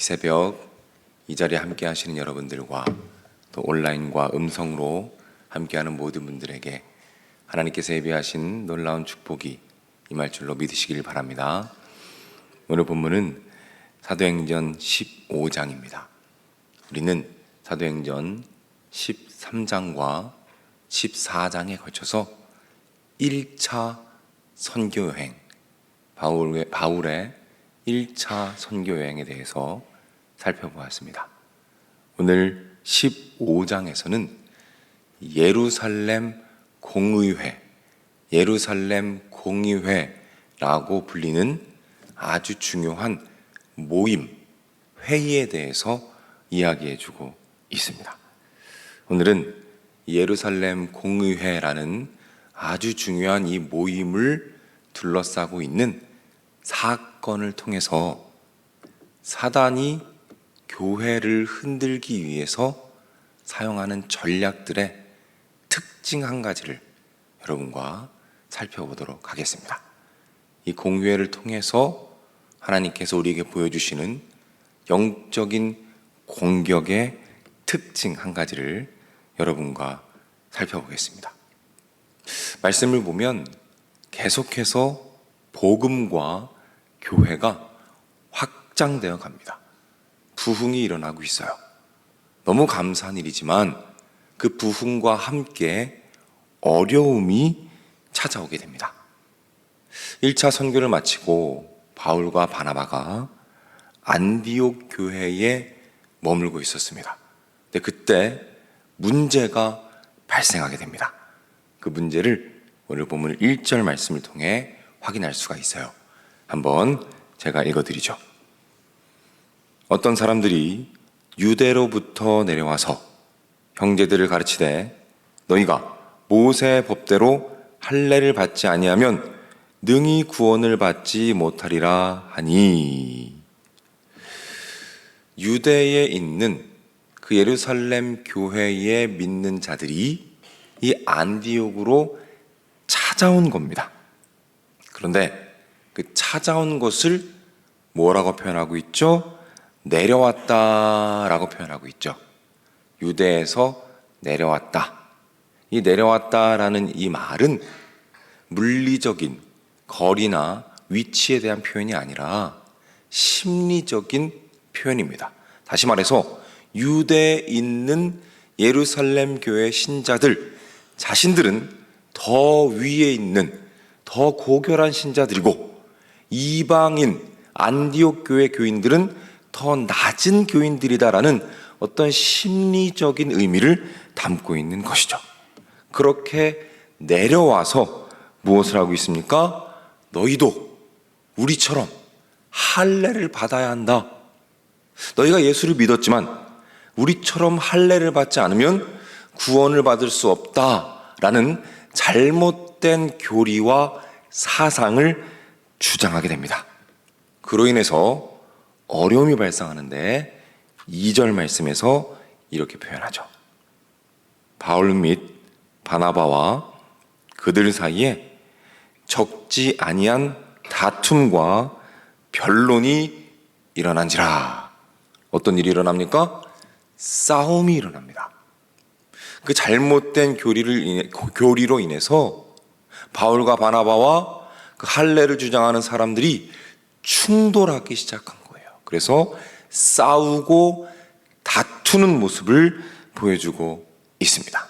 이 새벽 이 자리에 함께 하시는 여러분들과 또 온라인과 음성으로 함께하는 모든 분들에게 하나님께서 예비하신 놀라운 축복이 임할 줄로 믿으시길 바랍니다. 오늘 본문은 사도행전 15장입니다. 우리는 사도행전 13장과 14장에 걸쳐서 1차 선교여행, 바울의 1차 선교여행에 대해서 살펴보았습니다. 오늘 15장에서는 예루살렘 공의회라고 불리는 아주 중요한 모임, 회의에 대해서 이야기해주고 있습니다. 오늘은 예루살렘 공의회라는 아주 중요한 이 모임을 둘러싸고 있는 사건을 통해서 사단이 교회를 흔들기 위해서 사용하는 전략들의 특징 한 가지를 여러분과 살펴보도록 하겠습니다. 이 공의회를 통해서 하나님께서 우리에게 보여주시는 영적인 공격의 특징 한 가지를 여러분과 살펴보겠습니다. 말씀을 보면 계속해서 복음과 교회가 확장되어 갑니다. 부흥이 일어나고 있어요. 너무 감사한 일이지만 그 부흥과 함께 어려움이 찾아오게 됩니다. 1차 선교를 마치고 바울과 바나바가 안디옥 교회에 머물고 있었습니다. 근데 그때 문제가 발생하게 됩니다. 그 문제를 오늘 본문 1절 말씀을 통해 확인할 수가 있어요. 한번 제가 읽어드리죠. 어떤 사람들이 유대로부터 내려와서 형제들을 가르치되 너희가 모세의 법대로 할례를 받지 아니하면 능히 구원을 받지 못하리라 하니, 유대에 있는 그 예루살렘 교회에 믿는 자들이 이 안디옥으로 찾아온 겁니다. 그런데 그 찾아온 것을 뭐라고 표현하고 있죠? 내려왔다라고 표현하고 있죠. 유대에서 내려왔다. 이 내려왔다라는 이 말은 물리적인 거리나 위치에 대한 표현이 아니라 심리적인 표현입니다. 다시 말해서 유대에 있는 예루살렘 교회 신자들 자신들은 더 위에 있는 더 고결한 신자들이고, 이방인 안디옥 교회 교인들은 더 낮은 교인들이다라는 어떤 심리적인 의미를 담고 있는 것이죠. 그렇게 내려와서 무엇을 하고 있습니까? 너희도 우리처럼 할례를 받아야 한다. 너희가 예수를 믿었지만 우리처럼 할례를 받지 않으면 구원을 받을 수 없다라는 잘못된 교리와 사상을 주장하게 됩니다. 그로 인해서 어려움이 발생하는데 2절 말씀에서 이렇게 표현하죠. 바울 및 바나바와 그들 사이에 적지 아니한 다툼과 변론이 일어난지라. 어떤 일이 일어납니까? 싸움이 일어납니다. 그 잘못된 교리로 인해서 바울과 바나바와 그 할례를 주장하는 사람들이 충돌하기 시작한 거예요. 그래서 싸우고 다투는 모습을 보여주고 있습니다.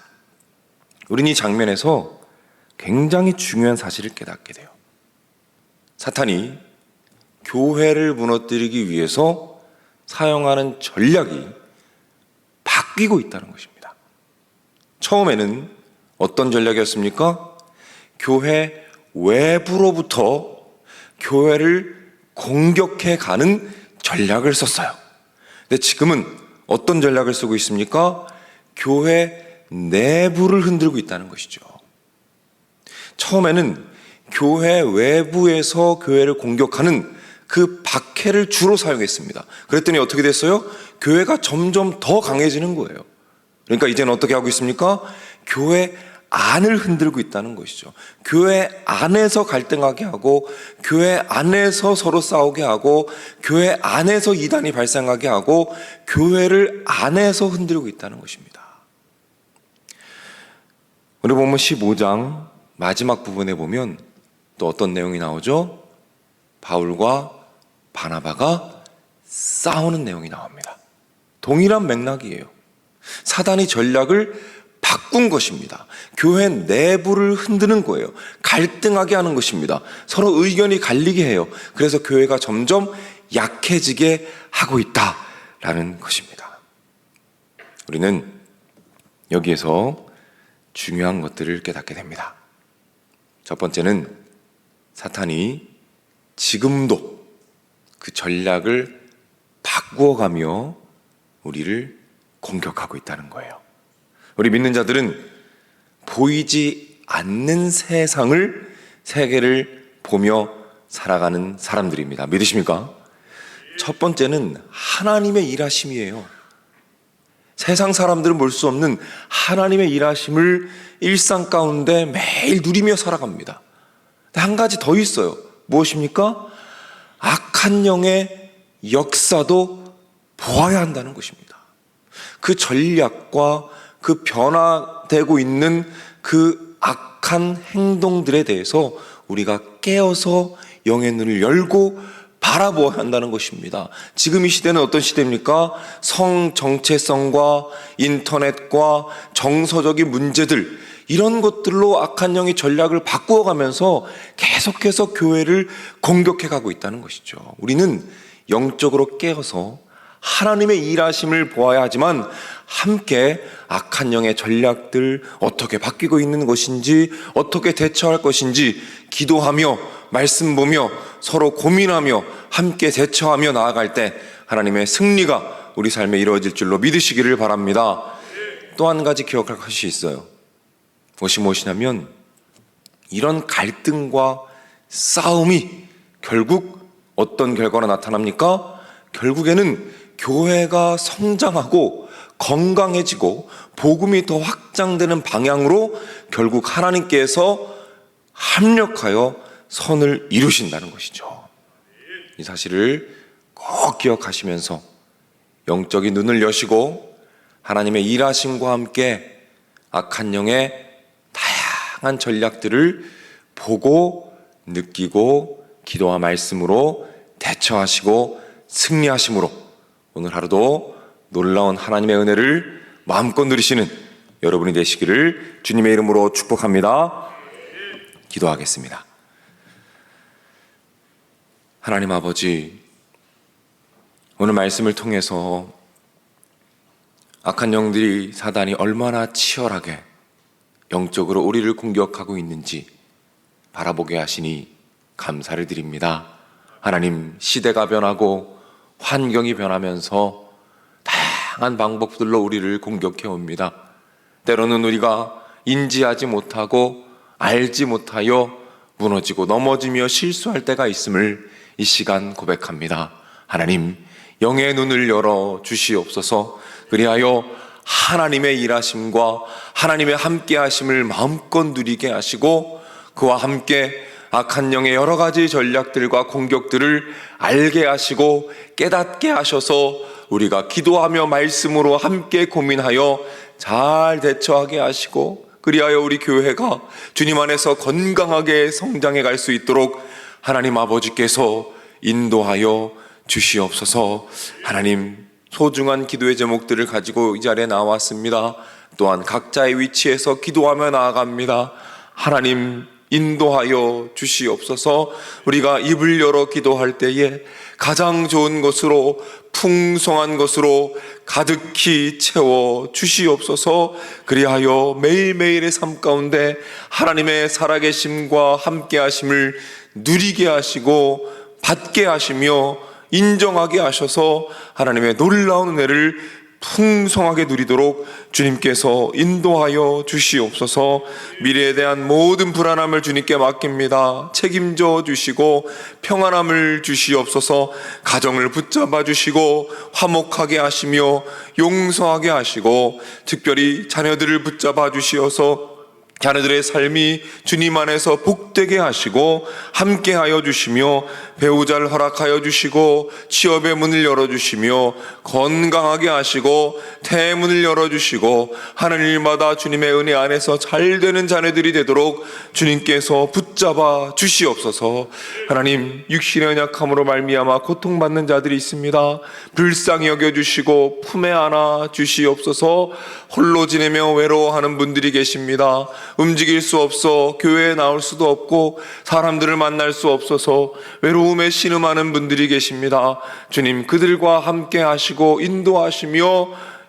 우리는 이 장면에서 굉장히 중요한 사실을 깨닫게 돼요. 사탄이 교회를 무너뜨리기 위해서 사용하는 전략이 바뀌고 있다는 것입니다. 처음에는 어떤 전략이었습니까? 교회 외부로부터 교회를 공격해 가는 전략을 썼어요. 근데 지금은 어떤 전략을 쓰고 있습니까? 교회 내부를 흔들고 있다는 것이죠. 처음에는 교회 외부에서 교회를 공격하는 그 박해를 주로 사용했습니다. 그랬더니 어떻게 됐어요? 교회가 점점 더 강해지는 거예요. 그러니까 이제는 어떻게 하고 있습니까? 교회 안을 흔들고 있다는 것이죠. 교회 안에서 갈등하게 하고, 교회 안에서 서로 싸우게 하고, 교회 안에서 이단이 발생하게 하고, 교회를 안에서 흔들고 있다는 것입니다. 오늘 보면 15장 마지막 부분에 보면 또 어떤 내용이 나오죠? 바울과 바나바가 싸우는 내용이 나옵니다. 동일한 맥락이에요. 사단이 전략을 바꾼 것입니다. 교회 내부를 흔드는 거예요. 갈등하게 하는 것입니다. 서로 의견이 갈리게 해요. 그래서 교회가 점점 약해지게 하고 있다라는 것입니다. 우리는 여기에서 중요한 것들을 깨닫게 됩니다. 첫 번째는 사탄이 지금도 그 전략을 바꾸어가며 우리를 공격하고 있다는 거예요. 우리 믿는 자들은 보이지 않는 세계를 보며 살아가는 사람들입니다. 믿으십니까? 첫 번째는 하나님의 일하심이에요. 세상 사람들은 볼 수 없는 하나님의 일하심을 일상 가운데 매일 누리며 살아갑니다. 한 가지 더 있어요. 무엇입니까? 악한 영의 역사도 보아야 한다는 것입니다. 그 전략과 그 변화되고 있는 그 악한 행동들에 대해서 우리가 깨어서 영의 눈을 열고 바라보아야 한다는 것입니다. 지금 이 시대는 어떤 시대입니까? 성 정체성과 인터넷과 정서적인 문제들, 이런 것들로 악한 영의 전략을 바꾸어가면서 계속해서 교회를 공격해가고 있다는 것이죠. 우리는 영적으로 깨어서 하나님의 일하심을 보아야 하지만 함께 악한 영의 전략들 어떻게 바뀌고 있는 것인지, 어떻게 대처할 것인지 기도하며 말씀 보며 서로 고민하며 함께 대처하며 나아갈 때 하나님의 승리가 우리 삶에 이루어질 줄로 믿으시기를 바랍니다. 또 한 가지 기억할 것이 있어요. 그것이 무엇이냐면 이런 갈등과 싸움이 결국 어떤 결과로 나타납니까? 결국에는 교회가 성장하고 건강해지고 복음이 더 확장되는 방향으로 결국 하나님께서 합력하여 선을 이루신다는 것이죠. 이 사실을 꼭 기억하시면서 영적인 눈을 여시고 하나님의 일하심과 함께 악한 영의 다양한 전략들을 보고 느끼고 기도와 말씀으로 대처하시고 승리하심으로 오늘 하루도 놀라운 하나님의 은혜를 마음껏 누리시는 여러분이 되시기를 주님의 이름으로 축복합니다. 기도하겠습니다. 하나님 아버지, 오늘 말씀을 통해서 악한 영들이, 사단이 얼마나 치열하게 영적으로 우리를 공격하고 있는지 바라보게 하시니 감사를 드립니다. 하나님, 시대가 변하고 환경이 변하면서 다양한 방법들로 우리를 공격해 옵니다. 때로는 우리가 인지하지 못하고 알지 못하여 무너지고 넘어지며 실수할 때가 있음을 이 시간 고백합니다. 하나님, 영의 눈을 열어 주시옵소서. 그리하여 하나님의 일하심과 하나님의 함께하심을 마음껏 누리게 하시고 그와 함께 악한 영의 여러 가지 전략들과 공격들을 알게 하시고 깨닫게 하셔서 우리가 기도하며 말씀으로 함께 고민하여 잘 대처하게 하시고 그리하여 우리 교회가 주님 안에서 건강하게 성장해 갈 수 있도록 하나님 아버지께서 인도하여 주시옵소서. 하나님, 소중한 기도의 제목들을 가지고 이 자리에 나왔습니다. 또한 각자의 위치에서 기도하며 나아갑니다. 하나님, 인도하여 주시옵소서. 우리가 입을 열어 기도할 때에 가장 좋은 것으로, 풍성한 것으로 가득히 채워 주시옵소서. 그리하여 매일매일의 삶 가운데 하나님의 살아계심과 함께하심을 누리게 하시고 받게 하시며 인정하게 하셔서 하나님의 놀라운 은혜를 풍성하게 누리도록 주님께서 인도하여 주시옵소서. 미래에 대한 모든 불안함을 주님께 맡깁니다. 책임져 주시고 평안함을 주시옵소서. 가정을 붙잡아 주시고 화목하게 하시며 용서하게 하시고 특별히 자녀들을 붙잡아 주시어서 자녀들의 삶이 주님 안에서 복되게 하시고 함께하여 주시며 배우자를 허락하여 주시고 취업의 문을 열어주시며 건강하게 하시고 대문을 열어주시고 하는 일마다 주님의 은혜 안에서 잘되는 자녀들이 되도록 주님께서 붙잡아 주시옵소서. 하나님, 육신의 연약함으로 말미암아 고통받는 자들이 있습니다. 불쌍히 여겨주시고 품에 안아 주시옵소서. 홀로 지내며 외로워하는 분들이 계십니다. 움직일 수 없어 교회에 나올 수도 없고 사람들을 만날 수 없어서 외로움에 신음하는 분들이 계십니다. 주님, 그들과 함께 하시고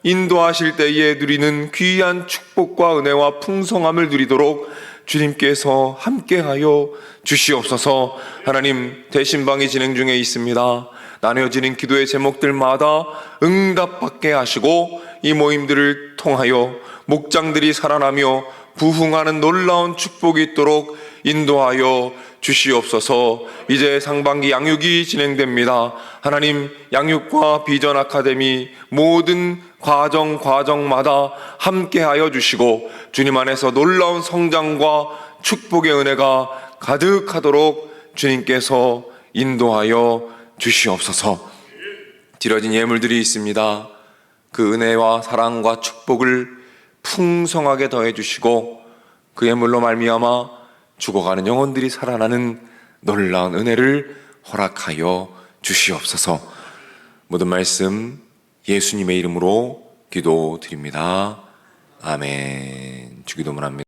인도하실 때에 누리는 귀한 축복과 은혜와 풍성함을 누리도록 주님께서 함께하여 주시옵소서. 하나님, 대신방이 진행 중에 있습니다. 나뉘어지는 기도의 제목들마다 응답받게 하시고 이 모임들을 통하여 목장들이 살아나며 부흥하는 놀라운 축복이 있도록 인도하여 주시옵소서. 이제 상반기 양육이 진행됩니다. 하나님, 양육과 비전 아카데미 모든 과정마다 함께하여 주시고 주님 안에서 놀라운 성장과 축복의 은혜가 가득하도록 주님께서 인도하여 주시옵소서. 드려진 예물들이 있습니다. 그 은혜와 사랑과 축복을 풍성하게 더해 주시고 그 예물로 말미암아 죽어가는 영혼들이 살아나는 놀라운 은혜를 허락하여 주시옵소서. 모든 말씀 예수님의 이름으로 기도드립니다. 아멘. 주기도문 합니다.